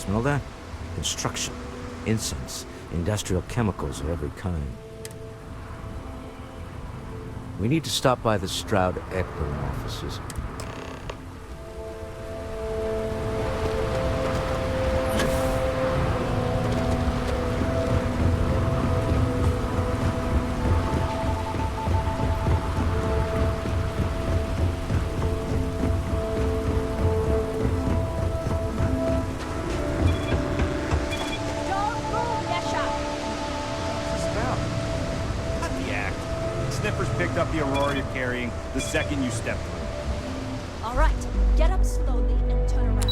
Smell that? Construction, incense, industrial chemicals of every kind. We need to stop by the Stroud-Eklund offices. The second you step through. All right, get up slowly and turn around.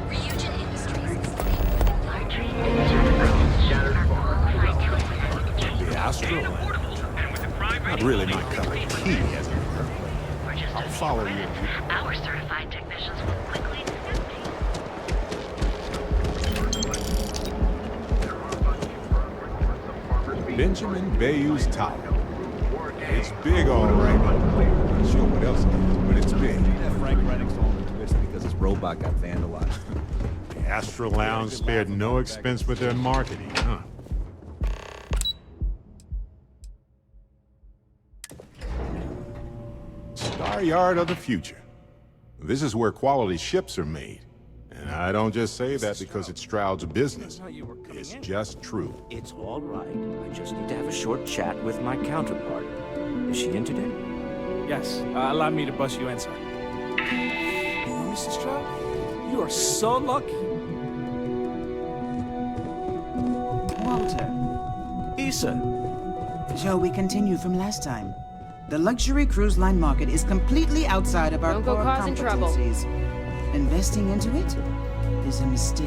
Ryujin Industries. The Astro? Not really my cup of tea, as it were. I'll follow you. Our certified technicians will quickly Benjamin Bayou's Tower. It's big, all right. Not sure what else it is, but it's big. Yeah, Frank Rennick's on the twist because his robot got vandalized. The Astro Lounge spared no expense with their marketing, huh? Star Yard of the future. This is where quality ships are made. And I don't just say that because it's Stroud's business. It's just true. It's all right. I just need to have a short chat with my counterpart. Is she in today? Yes, allow me to bust you inside. Oh, Mrs. Stroud, you are so lucky. Walter, Issa. shall we continue from last time? The luxury cruise line market is completely outside of our Don't go core causing trouble. competencies. Investing into it is a mistake.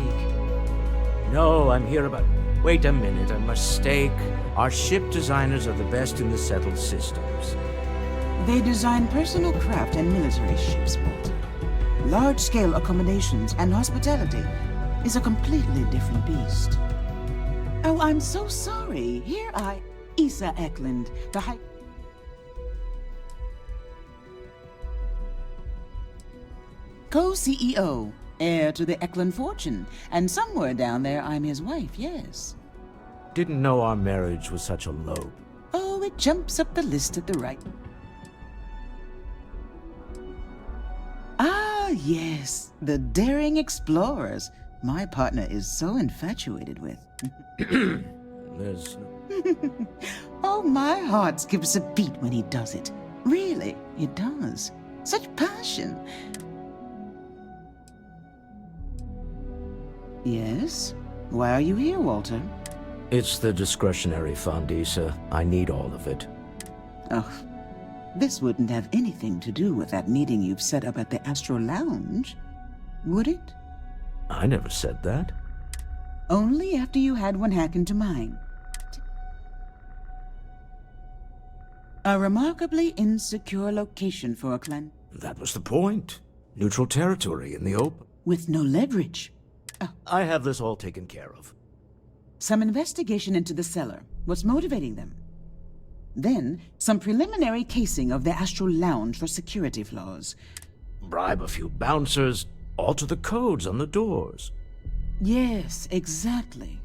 No, I'm here about... Wait a minute, a mistake. Our ship designers are the best in the settled systems. They design personal craft and military ships, Walter. Large-scale accommodations and hospitality is a completely different beast. Oh, I'm so sorry. Here Issa Eklund, the high... Co-CEO, heir to the Eklund fortune, and somewhere down there I'm his wife, yes. Didn't know our marriage was such a low. Oh, it jumps up the list at the right. Ah, yes, the daring explorers. My partner is so infatuated with. There's no... Oh, my heart skips a beat when he does it. Really, it does. Such passion. Yes? Why are you here, Walter? It's the discretionary fund, Issa. I need all of it. Oh, this wouldn't have anything to do with that meeting you've set up at the Astro Lounge, would it? I never said that. Only after you had one hack into mine. A remarkably insecure location for a clan. That was the point. Neutral territory in the open. With no leverage. I have this all taken care of. Some investigation into the cellar. What's motivating them? Then, some preliminary casing of the Astral Lounge for security flaws. Bribe a few bouncers, alter the codes on the doors. Yes, exactly.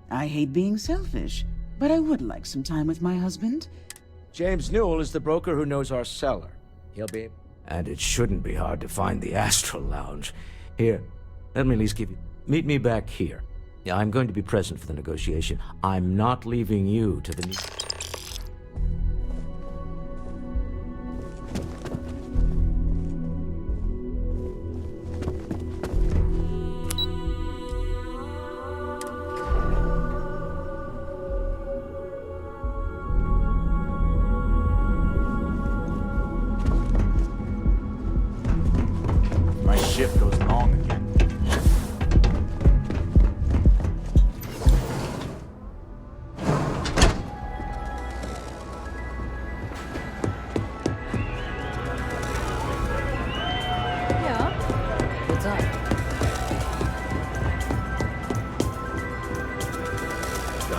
I hate being selfish, but I would like some time with my husband. James Newell is the broker who knows our cellar. He'll be... And it shouldn't be hard to find the Astral Lounge. Here, let me at least give you... Meet me back here. Yeah, I'm going to be present for the negotiation. I'm not leaving you to the... My ship goes long again.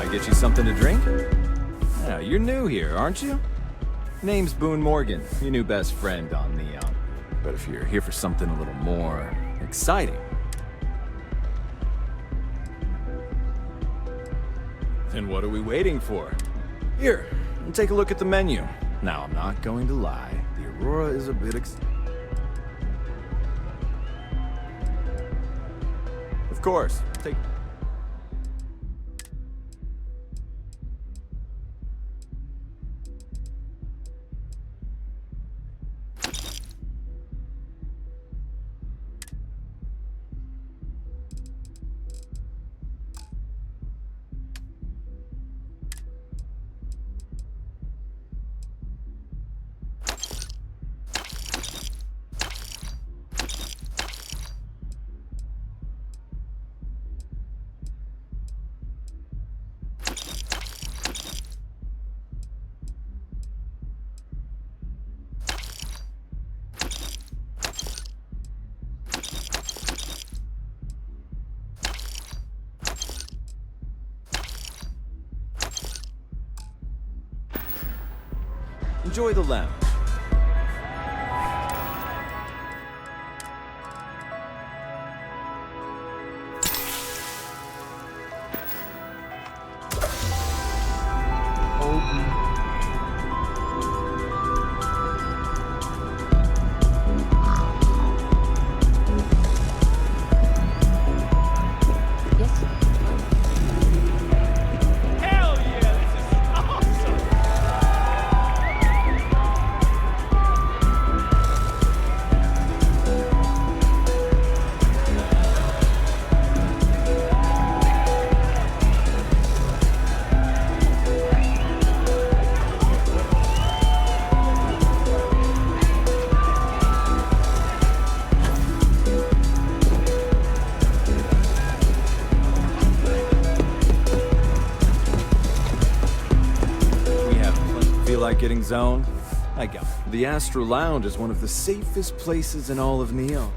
I get you something to drink? Yeah, you're new here, aren't you? Name's Boone Morgan, your new best friend on Neon. But if you're here for something a little more exciting, then what are we waiting for? Here, take a look at the menu. Now, I'm not going to lie. The Aurora is a bit Of course, take... Enjoy the lounge. Hell yeah, this is awesome! We have plenty. Feel like getting zoned? I got it. The Astro Lounge is one of the safest places in all of Neo.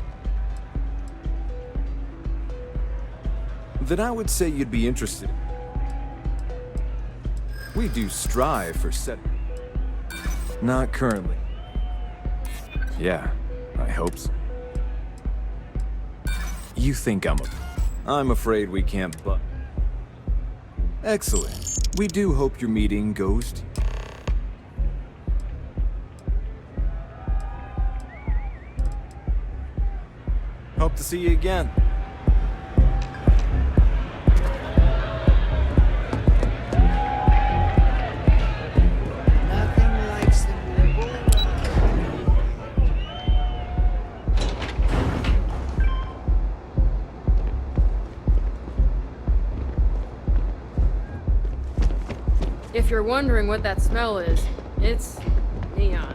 Then I would say you'd be interested. We do strive for set. Not currently. Yeah, I hope so. You think I'm afraid we can't, but... Excellent. We do hope your meeting goes to... Hope to see you again. Nothing like some If you're wondering what that smell is, it's neon.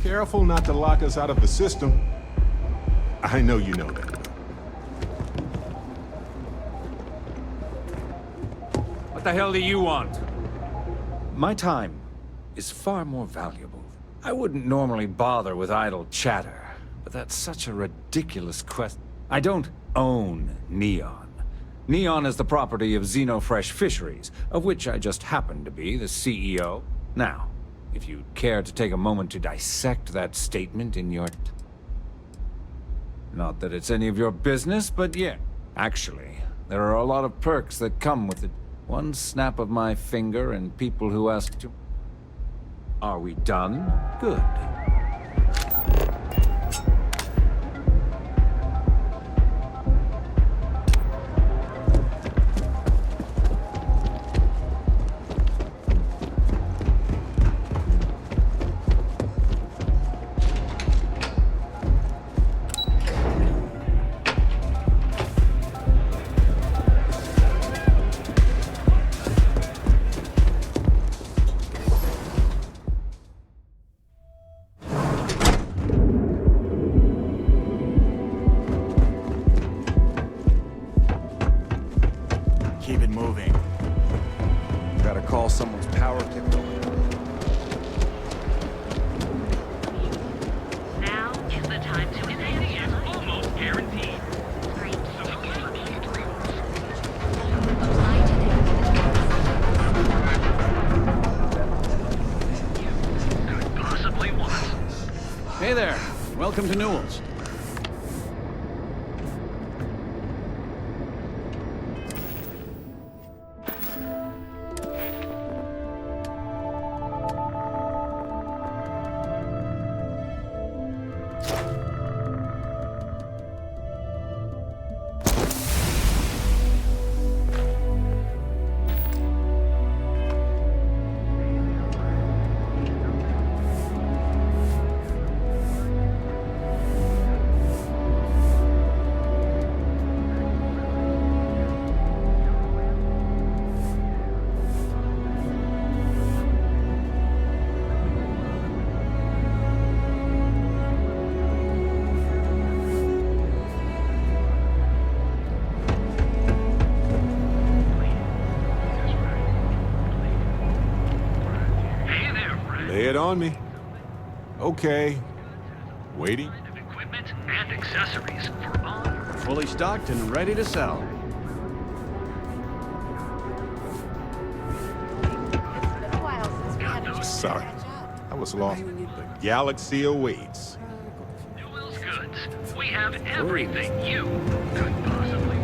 Careful not to lock us out of the system. I know you know that. What the hell do you want? My time is far more valuable. I wouldn't normally bother with idle chatter, but that's such a ridiculous question. I don't own Neon. Neon is the property of Xenofresh Fisheries, of which I just happen to be the CEO. Now, if you'd care to take a moment to dissect that statement in your... Not that it's any of your business, but yeah. Actually, there are a lot of perks that come with it. One snap of my finger and people who ask to... Are we done? Good. Keep it moving. Gotta call someone's power kicked over. Now is the time to insanity is almost guaranteed. Apply today. Could possibly what? Hey there. Welcome to Newell's. Lay it on me. Okay. Waiting. Equipment and accessories for all. Fully stocked and ready to sell. It's been a while since we had a chance to Sorry. catch up. I was lost. The galaxy awaits. Newell's Goods. We have everything you could possibly.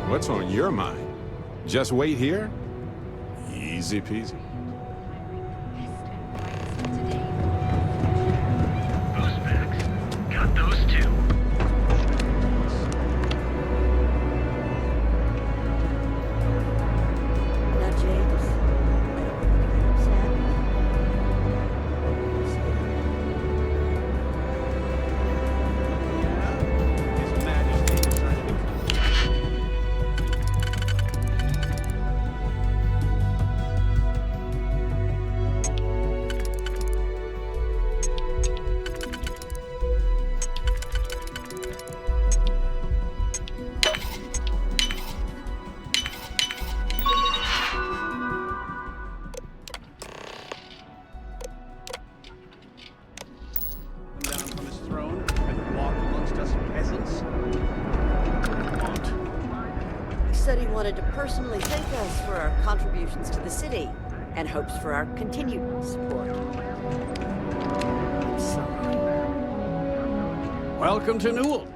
What's on your mind? Just wait here? Easy peasy. Boost packs. Got those too. Now, James, I don't want you to get upset. His Majesty decided to... down from his throne and walk amongst us peasants? He said he wanted to personally thank us for our contributions to the city and hopes for our continued support. I'm sorry. Welcome to Newell.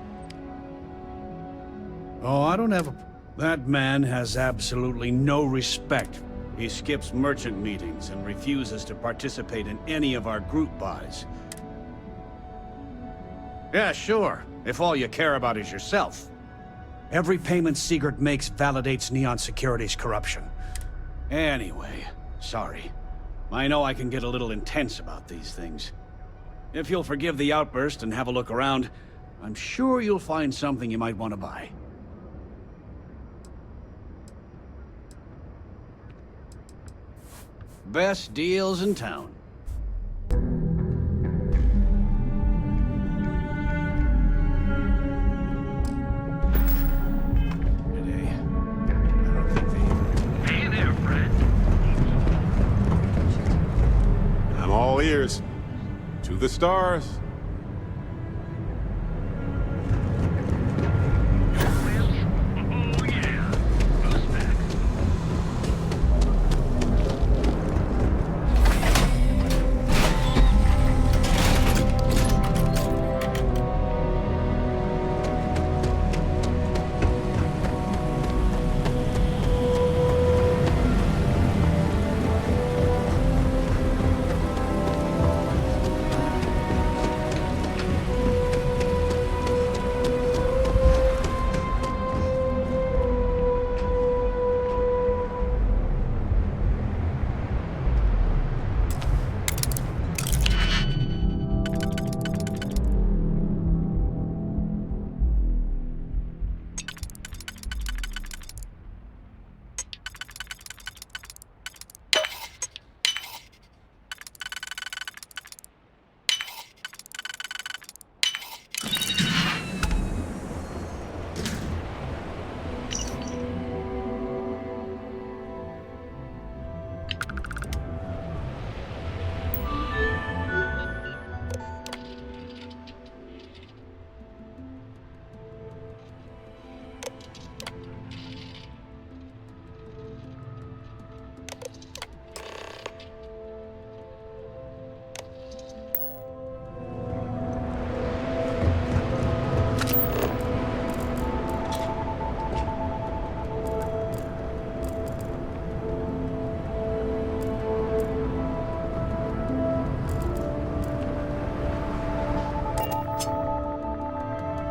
Oh, I don't have a... That man has absolutely no respect. He skips merchant meetings and refuses to participate in any of our group buys. Yeah, sure, if all you care about is yourself. Every payment Sigurd makes validates Neon Security's corruption. Anyway, sorry. I know I can get a little intense about these things. If you'll forgive the outburst and have a look around, I'm sure you'll find something you might want to buy. Best deals in town. the stars. Oh yeah. Those back.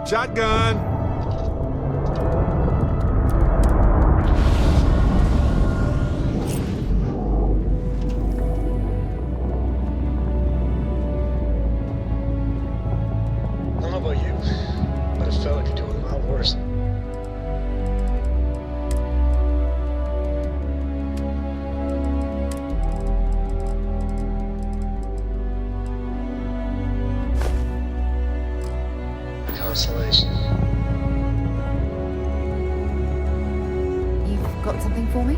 Shotgun! I don't know about you, but a fella could do a lot worse. Consolation. You've got something for me?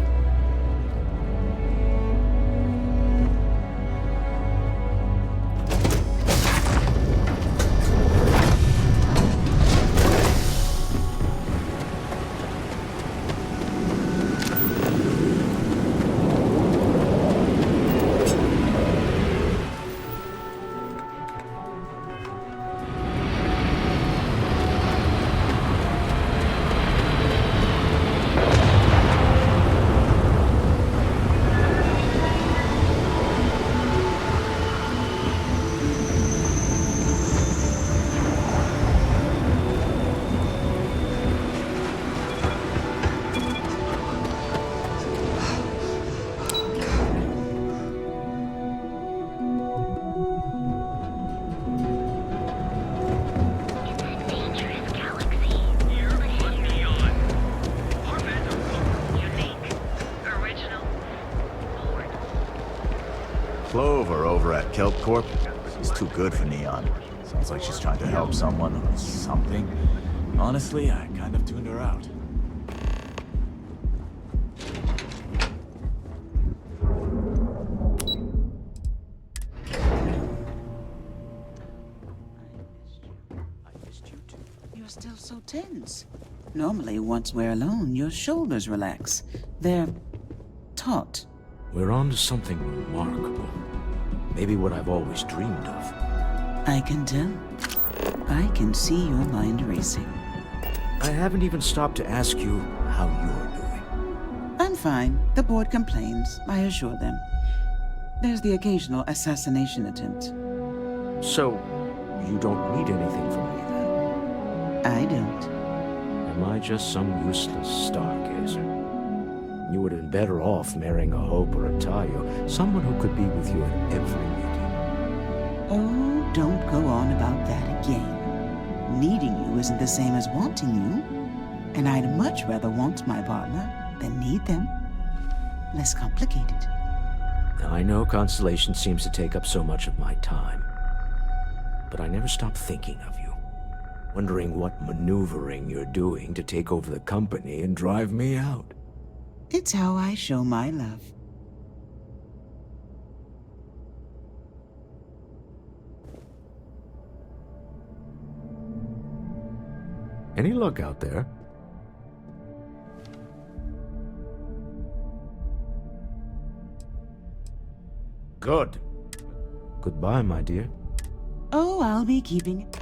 Clover over at Kelp Corp. She's too good for Neon. Sounds like she's trying to help someone or something. Honestly, I kind of tuned her out. You're still so tense. Normally, once we're alone, your shoulders relax. They're taut. We're on to something remarkable. Maybe what I've always dreamed of. I can tell. I can see your mind racing. I haven't even stopped to ask you how you're doing. I'm fine. The board complains, I assure them. There's the occasional assassination attempt. So, you don't need anything from me then? I don't. Am I just some useless stargazer? You would have been better off marrying a Hope or a Tayo, someone who could be with you at every meeting. Oh, don't go on about that again. Needing you isn't the same as wanting you. And I'd much rather want my partner than need them. Less complicated. I know Constellation seems to take up so much of my time. But I never stop thinking of you. Wondering what maneuvering you're doing to take over the company and drive me out. It's how I show my love. Any luck out there? Good. Goodbye, my dear. Oh, I'll be keeping it.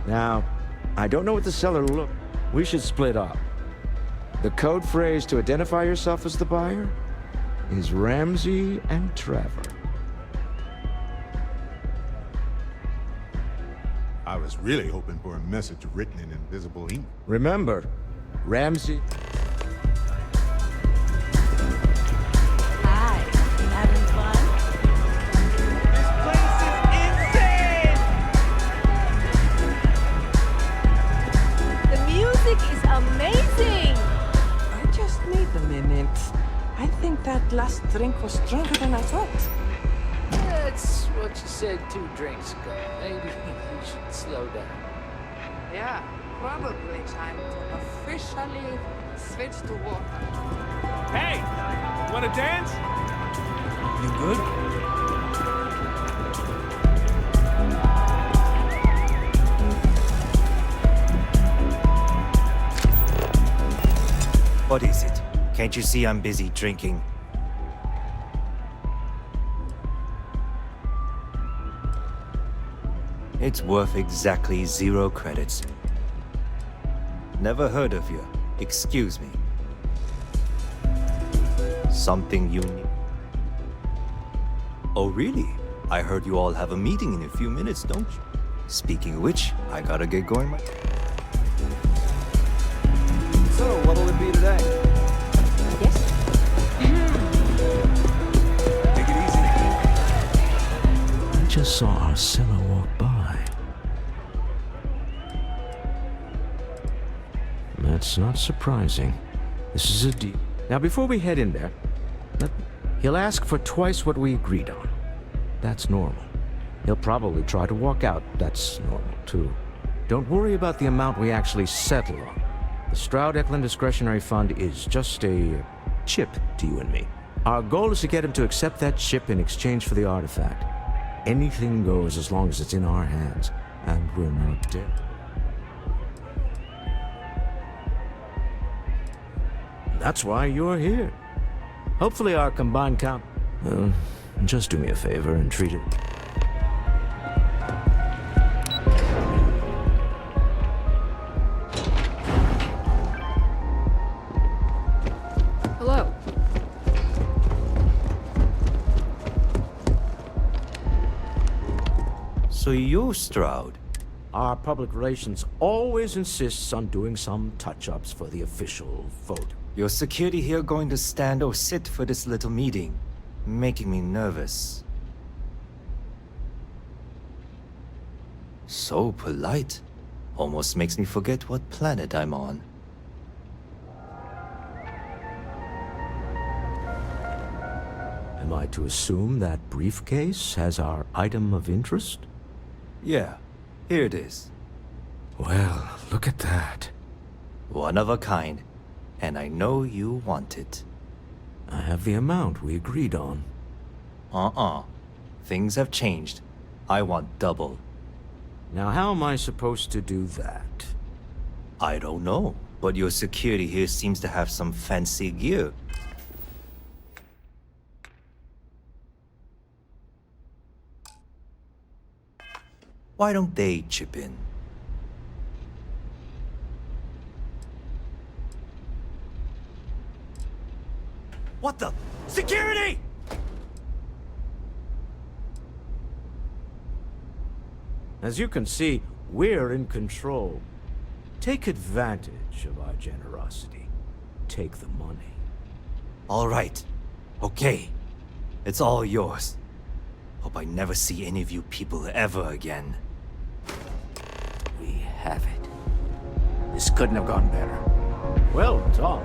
Now, I don't know what the cellar look. We should split up. The code phrase to identify yourself as the buyer is Ramsey and Trevor. I was really hoping for a message written in invisible ink. Remember, Ramsey... Hi, you having fun? This place is insane! The music is amazing! I just need a minute. I think that last drink was stronger than I thought. That's what you said 2 drinks ago. Maybe you should slow down. Yeah, probably time to officially switch to water. Hey! Wanna dance? You good? What is it? Can't you see I'm busy drinking? It's worth exactly 0 credits. Never heard of you. Excuse me. Something you need? Oh, really? I heard you all have a meeting in a few minutes, don't you? Speaking of which, I gotta get going. So, what'll it be today? Take it easy. I just saw our cellar walk by. That's not surprising. This is a deal. Now, before we head in there, he'll ask for twice what we agreed on. That's normal. He'll probably try to walk out. That's normal, too. Don't worry about the amount we actually settle on. The Stroud-Eklund Discretionary Fund is just a chip to you and me. Our goal is to get him to accept that chip in exchange for the artifact. Anything goes as long as it's in our hands, and we're not dead. That's why you're here. Hopefully our combined count... just do me a favor and treat it... Hello. So you're Stroud? Our public relations always insists on doing some touch-ups for the official vote. Your security here going to stand or sit for this little meeting? Making me nervous. So polite. Almost makes me forget what planet I'm on. Am I to assume that briefcase has our item of interest? Yeah, here it is. Well, look at that. One of a kind. And I know you want it. I have the amount we agreed on. Things have changed. I want double. Now, how am I supposed to do that? I don't know, but your security here seems to have some fancy gear. Why don't they chip in? What the? Security! As you can see, we're in control. Take advantage of our generosity. Take the money. All right. Okay. It's all yours. Hope I never see any of you people ever again. we have it. This couldn't have gone better. Well, Tom,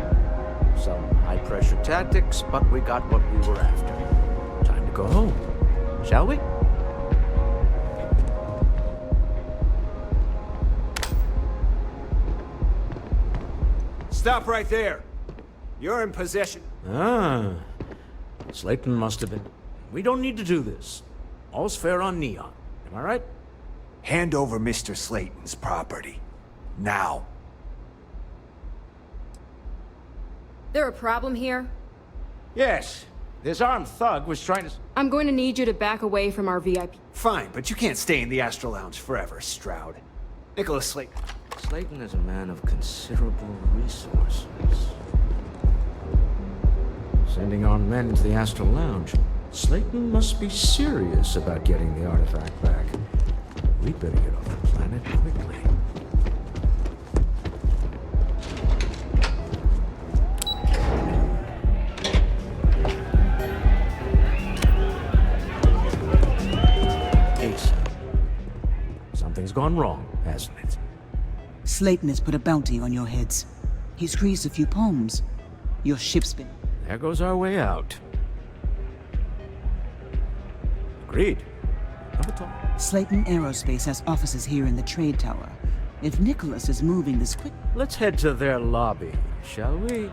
some high-pressure tactics, but we got what we were after. Time to go home, shall we? Stop right there. You're in possession. Ah, Slayton must have been... We don't need to do this. All's fair on Neon. Am I right? Hand over Mr. Slayton's property. Now. There a problem here? Yes. This armed thug was trying to... I'm going to need you to back away from our VIP. Fine, but you can't stay in the Astral Lounge forever, Stroud. Nicholas Slayton. Slayton is a man of considerable resources. Sending armed men into the Astral Lounge. Slayton must be serious about getting the artifact back. We'd better get off the planet quickly. Ace. Something's gone wrong, hasn't it? Slayton has put a bounty on your heads. He's greased a few palms. Your ship's been... There goes our way out. Agreed. Slayton Aerospace has offices here in the trade tower. If Nicholas is moving this quick... Let's head to their lobby, shall we?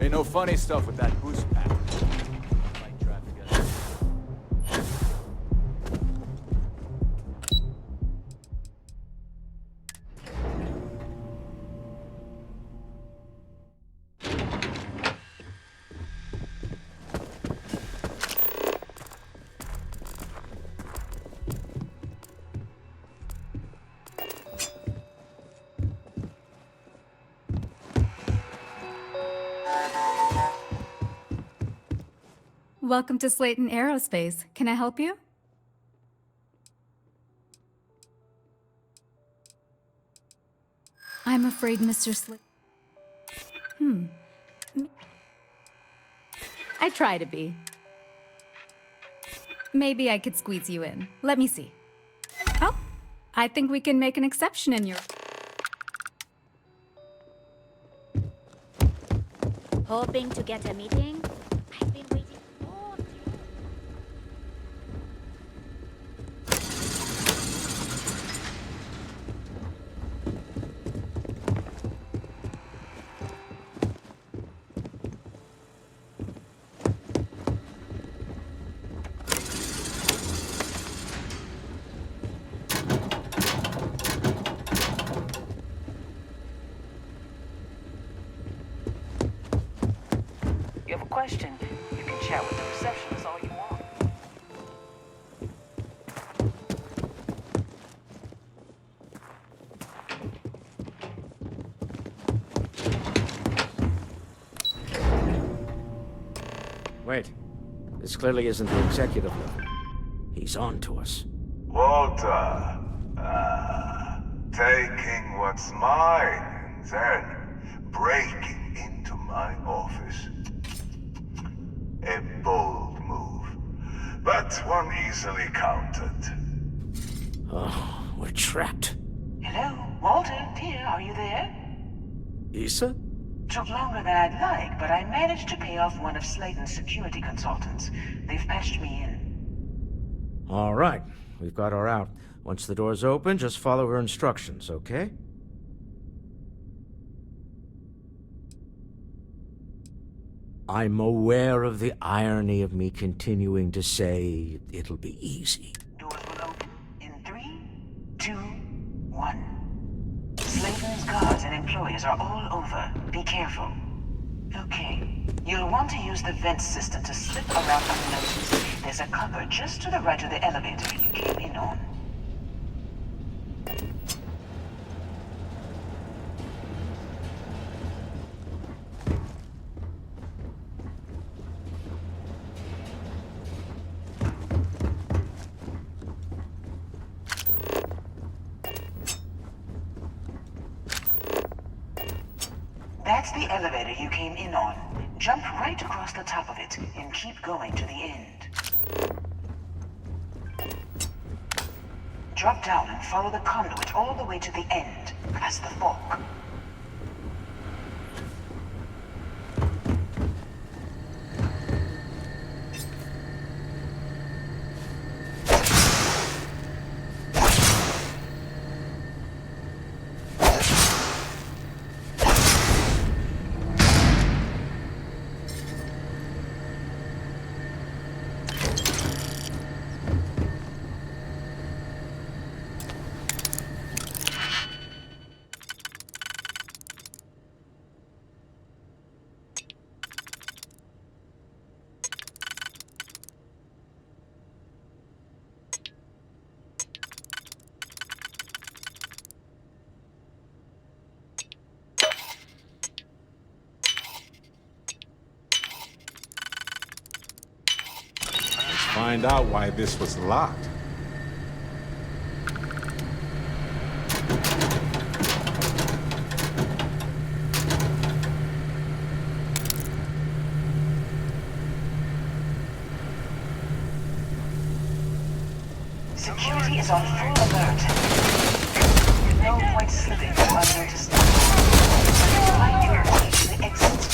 Ain't no funny stuff with that boost pack. Welcome to Slayton Aerospace. Can I help you? I'm afraid Mr. I try to be. Maybe I could squeeze you in. Let me see. Oh, I think we can make an exception in your... Hoping to get a meeting? I've been waiting. You have a question, you can chat with the receptionist all you want. Wait. This clearly isn't the executive level. He's on to us. Walter, taking what's mine and then breaking into my office. A bold move, but one easily countered. Oh, we're trapped. Hello, Walter, dear, are you there? Issa? Took longer than I'd like, but I managed to pay off one of Slayton's security consultants. They've patched me in. All right. We've got her out. Once the door's open, just follow her instructions, okay? I'm aware of the irony of me continuing to say it'll be easy. Doors will open in 3, 2, 1. Slayton's guards and employees are all over. Be careful. Okay. You'll want to use the vent system to slip around unnoticed. There's a cupboard just to the right of the elevator you came in on. That's the elevator you came in on. Jump right across the top of it and keep going to the end. Drop down and follow the conduit all the way to the end, past the fork. Find out why this was locked. Security is on full alert. No point slipping from unnoticed. Find your way to the exit.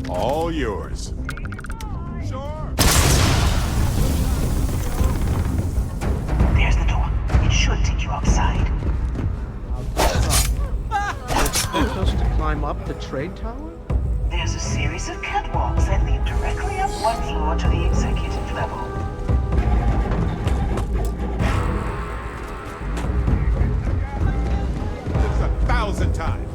All yours. There's the door. It should take you outside. Expect us to climb up the trade tower? There's a series of catwalks that lead directly up one floor to the executive level. It's 1,000 times.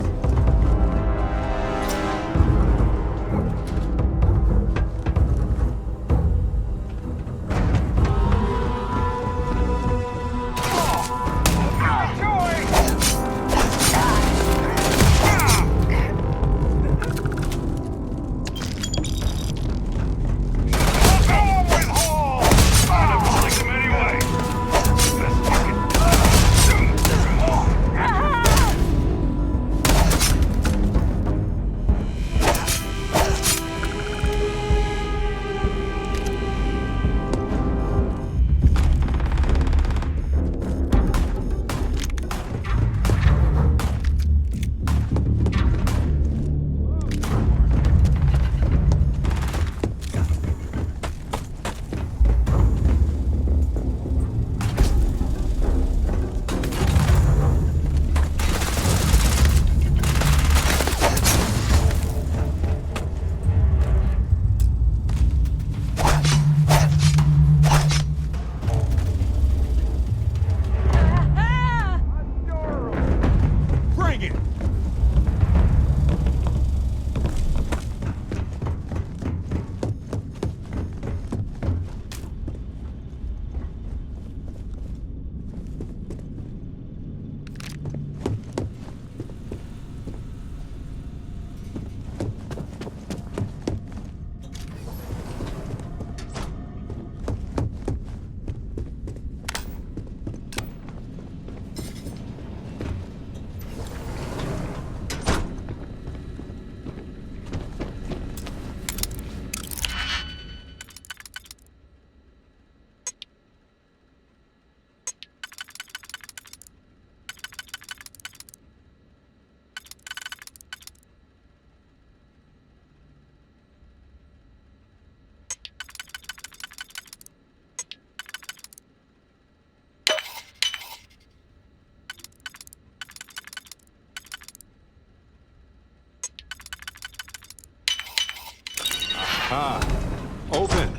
Open.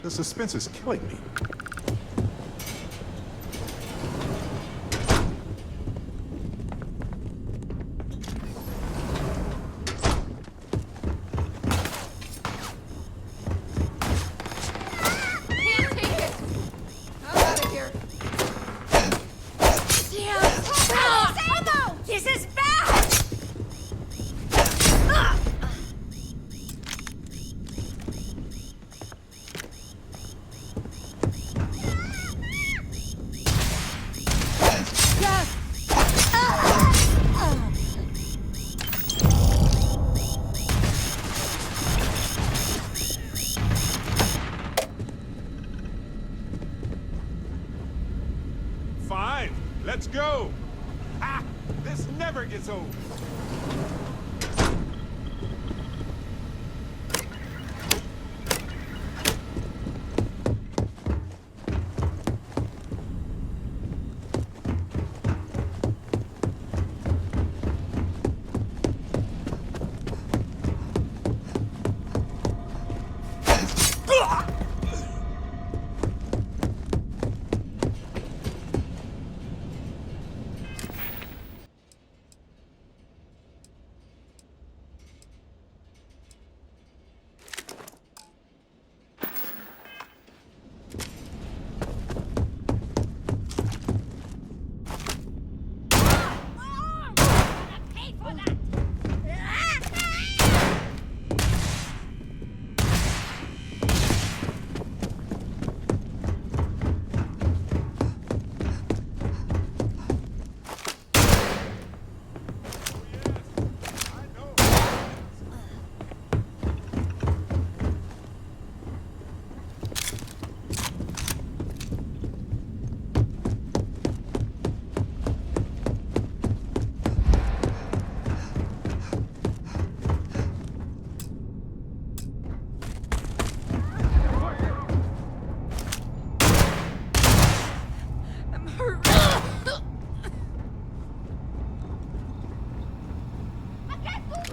The suspense is killing me. Can't take it! I'm out of here. Ammo! This is bad! Fine, let's go. Ah, this never gets old.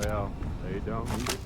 Well, they don't need it.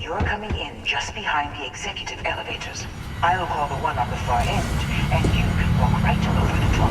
You're coming in just behind the executive elevators. I'll call the one on the far end, and you can walk right over the top.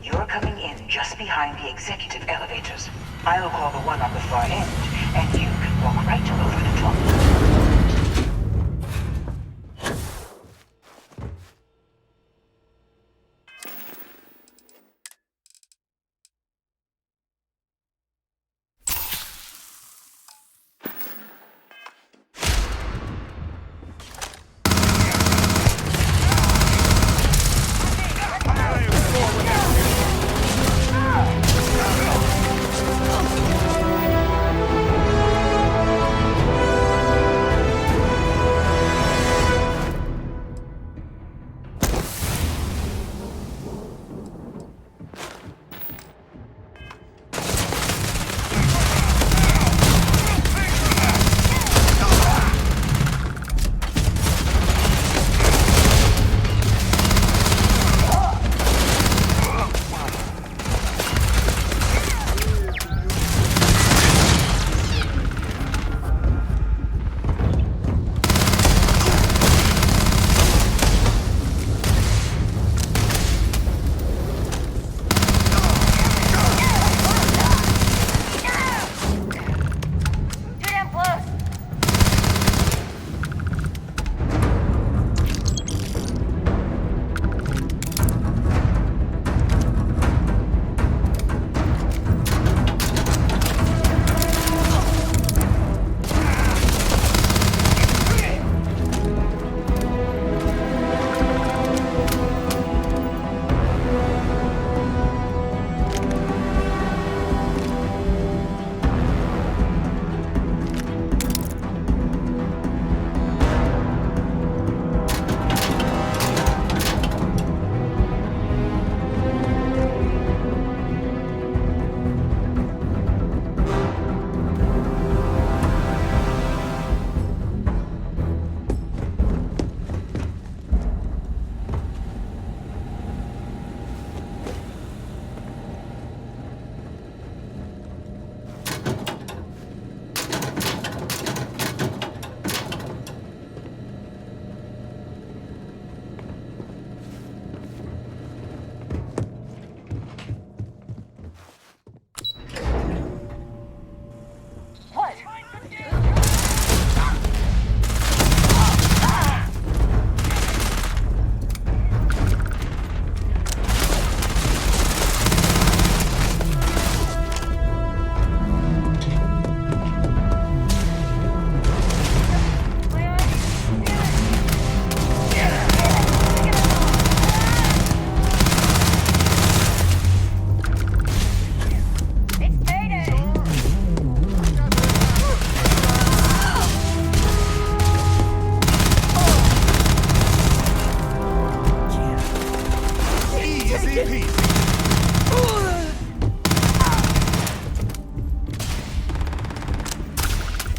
You're coming in just behind the executive elevators. I'll call the one on the far end, and you can walk right over the top.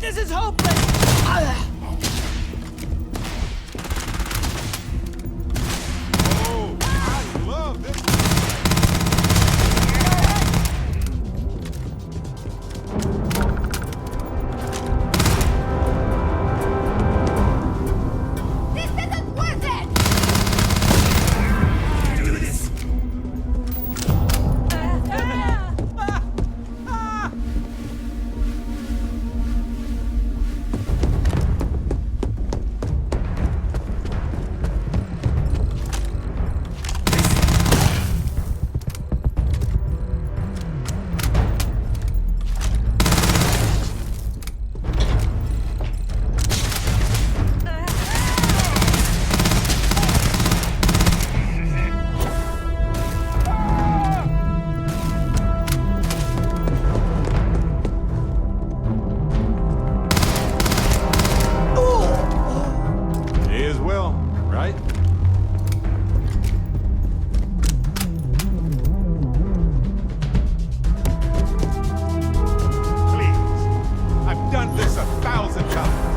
This is hopeless! right? Please. I've done this 1,000 times.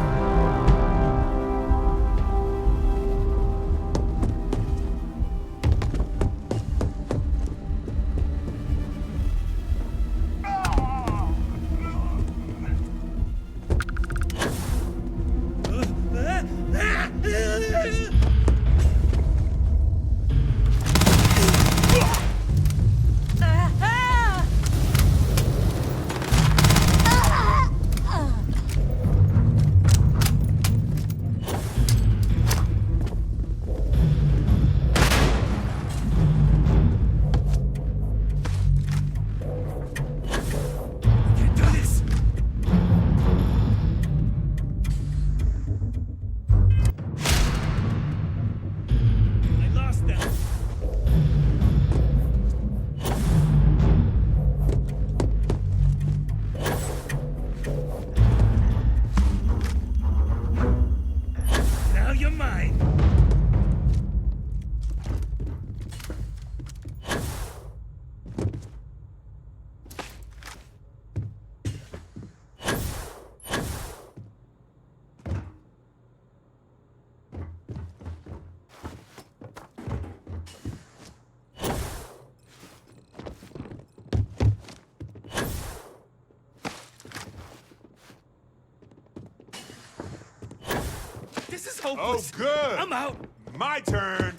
This is hopeless. Oh, good. I'm out. My turn.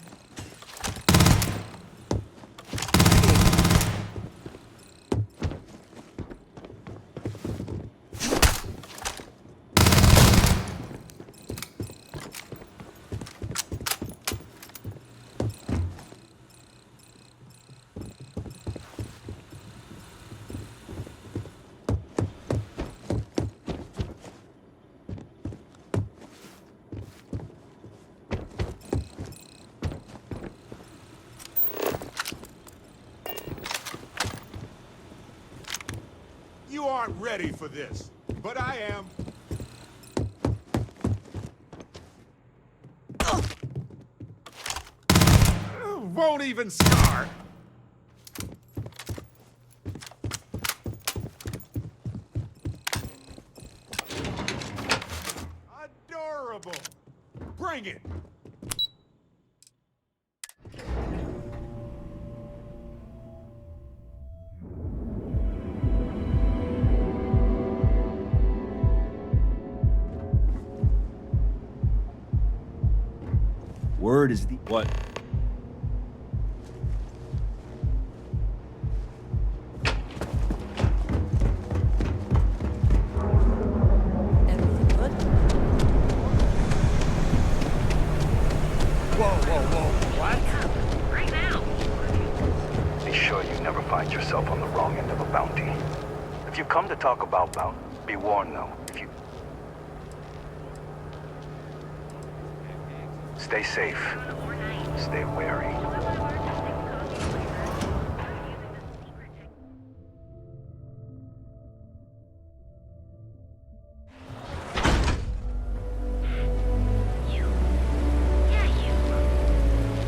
You aren't ready for this, but I am. Won't even start. Adorable. Bring it. Word is the... What? Everything good? What? Right now. Be sure you never find yourself on the wrong end of a bounty. If you come to talk about bounty, be warned though. If you... Stay safe. Stay wary.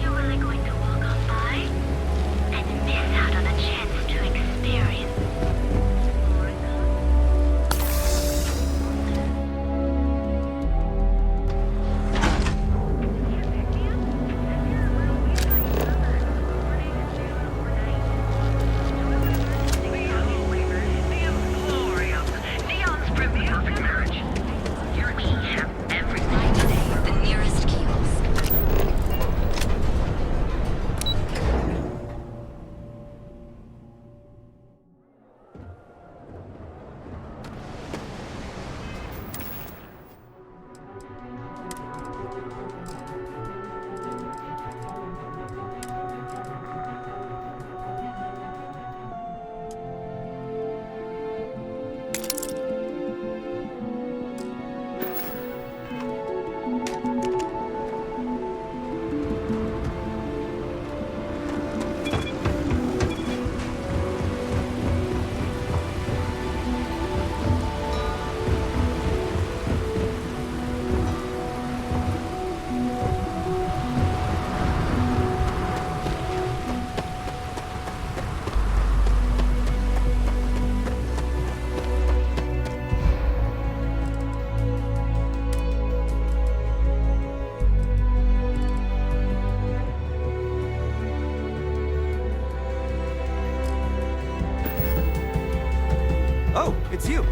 You're really going to walk on by and miss out on a chance to experience it's you.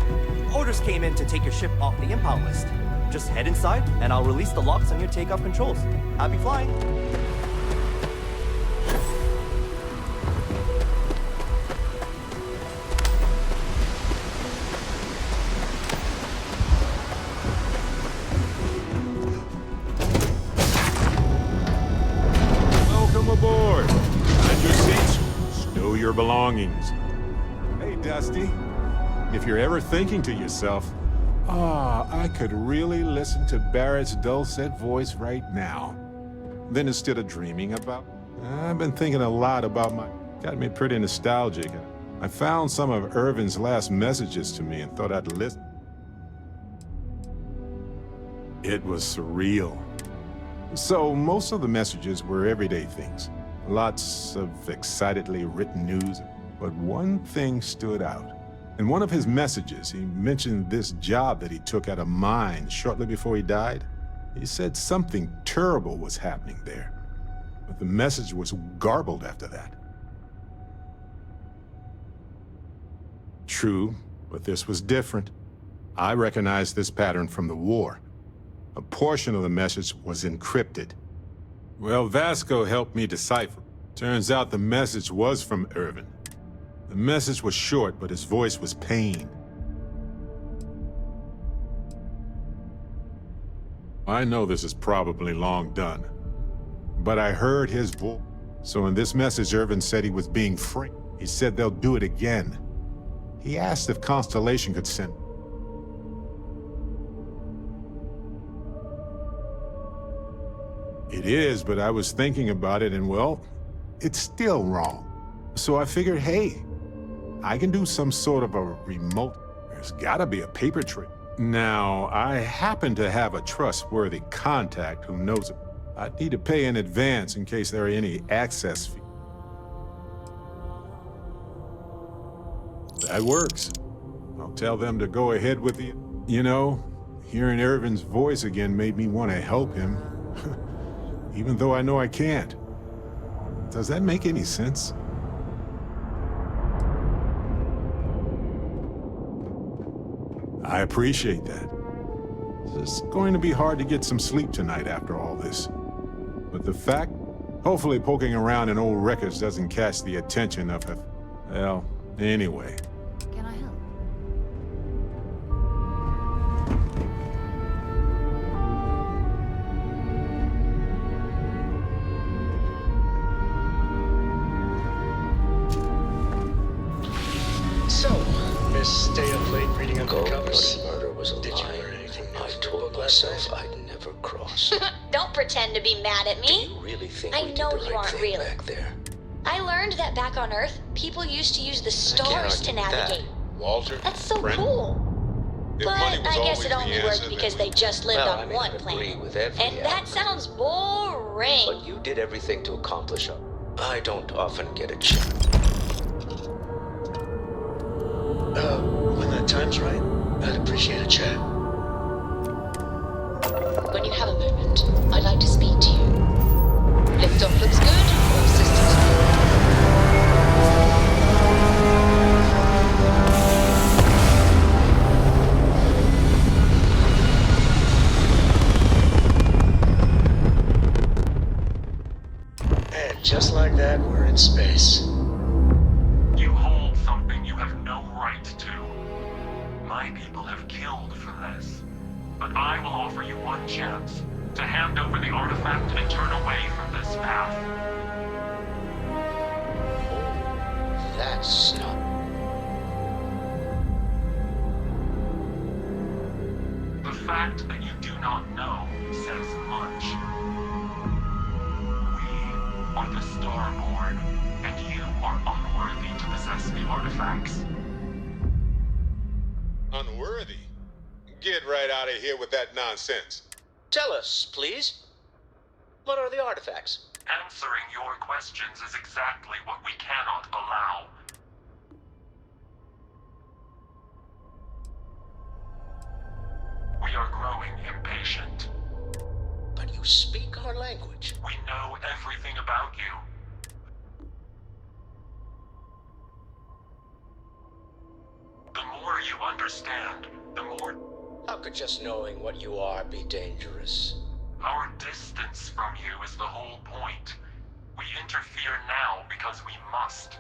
Orders came in to take your ship off the impound list. Just head inside, and I'll release the locks on your takeoff controls. Happy flying. Welcome aboard. Find your seats. Stow your belongings. Hey, Dusty. If you're ever thinking to yourself, I could really listen to Barrett's dulcet voice right now, then instead of dreaming about, I've been thinking a lot about got me pretty nostalgic. I found some of Irvin's last messages to me and thought I'd listen. It was surreal. So most of the messages were everyday things. Lots of excitedly written news, but one thing stood out. In one of his messages, he mentioned this job that he took at a mine shortly before he died. He said something terrible was happening there, but the message was garbled after that. True, but this was different. I recognized this pattern from the war. A portion of the message was encrypted. Well, Vasco helped me decipher. Turns out the message was from Irvin. The message was short, but his voice was pain. I know this is probably long done, but I heard his voice. So in this message, Irvin said he was being framed. He said they'll do it again. He asked if Constellation could send. It is, but I was thinking about it, and well, it's still wrong. So I figured, hey, I can do some sort of a remote. There's gotta be a paper trail. Now, I happen to have a trustworthy contact who knows it. I'd need to pay in advance in case there are any access fees. That works. I'll tell them to go ahead with the... You know, hearing Irvin's voice again made me want to help him. Even though I know I can't. Does that make any sense? I appreciate that. It's going to be hard to get some sleep tonight after all this. But the fact, hopefully poking around in old records doesn't catch the attention of a... Well, anyway. Can I help? So, Miss Stay Up Late reading up the covers. Murder was a Did you lie. learn anything new I from your told book last myself night? I'd never cross. Don't pretend to be mad at me. Do you really think I we did know the you right aren't thing really. back there? I learned that back on Earth, people used to use the can't stars to argue with that. navigate. Walter? That's so Brent? cool. If But money was I guess always it the only answer, worked then because they just lived Well, on I mean, one I agree planet. with every And that outcome. sounds boring. But you did everything to accomplish it. I don't often get a chance. When the time's right, I'd appreciate a chat. When you have a moment, I'd like to speak to you. Liftoff looks good, all systems And just like that, we're in space. You hold something you have no right to. My people have killed for this. But I will offer you one chance to hand over the artifact and turn away from this path. That's not... The fact that you do not know says much. We are the Starborn, and you are unworthy to possess the artifacts. Unworthy? Get right out of here with that nonsense. Tell us, please. What are the artifacts? Answering your questions is exactly what we cannot allow. We are growing impatient. But you speak our language. We know everything about you. The more you understand, just knowing what you are be dangerous. Our distance from you is the whole point. We interfere now because we must.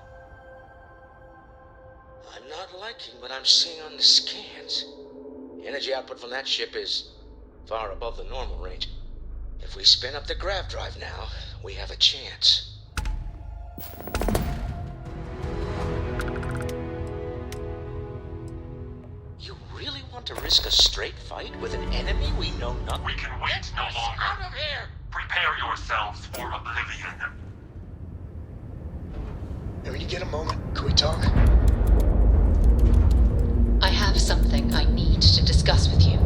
I'm not liking what I'm seeing on the scans. The energy output from that ship is far above the normal range. If we spin up the grav drive now, we have a chance. You really want to risk a straight fight with an enemy we know nothing? We can wait no longer. Out of here! Prepare yourselves for oblivion. And when you get a moment, can we talk? I have something I need to discuss with you.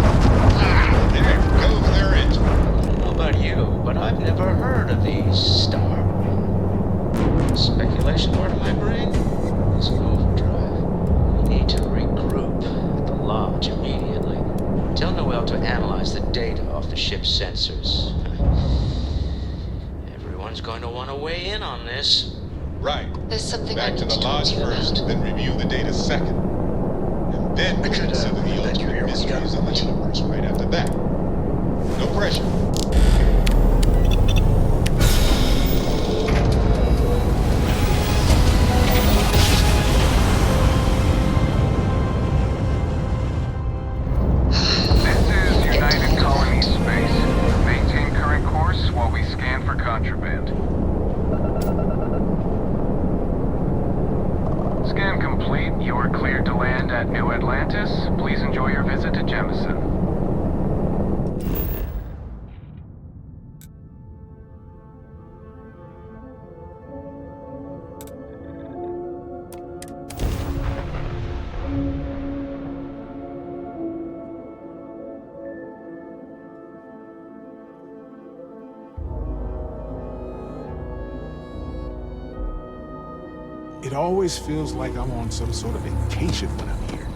There goes their engine. I don't know about you, but I've never heard of these Starfield. Speculation part of my brain is in overdrive. We need to regroup at the lodge immediately. Tell Noel to analyze the data off the ship's sensors. Everyone's going to want to weigh in on this. Right. There's something Back I to need the to talk lodge to you first, about. then review the data second. And then we'll consider the ultimate mysteries of the universe right after that. No pressure. This is United Colony Space. Maintain current course while we scan for contraband. Scan complete. You are cleared to land at New Atlantis. Please enjoy your visit to Jemison. It always feels like I'm on some sort of vacation when I'm here.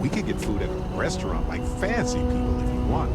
We could get food at a restaurant like fancy people if you want.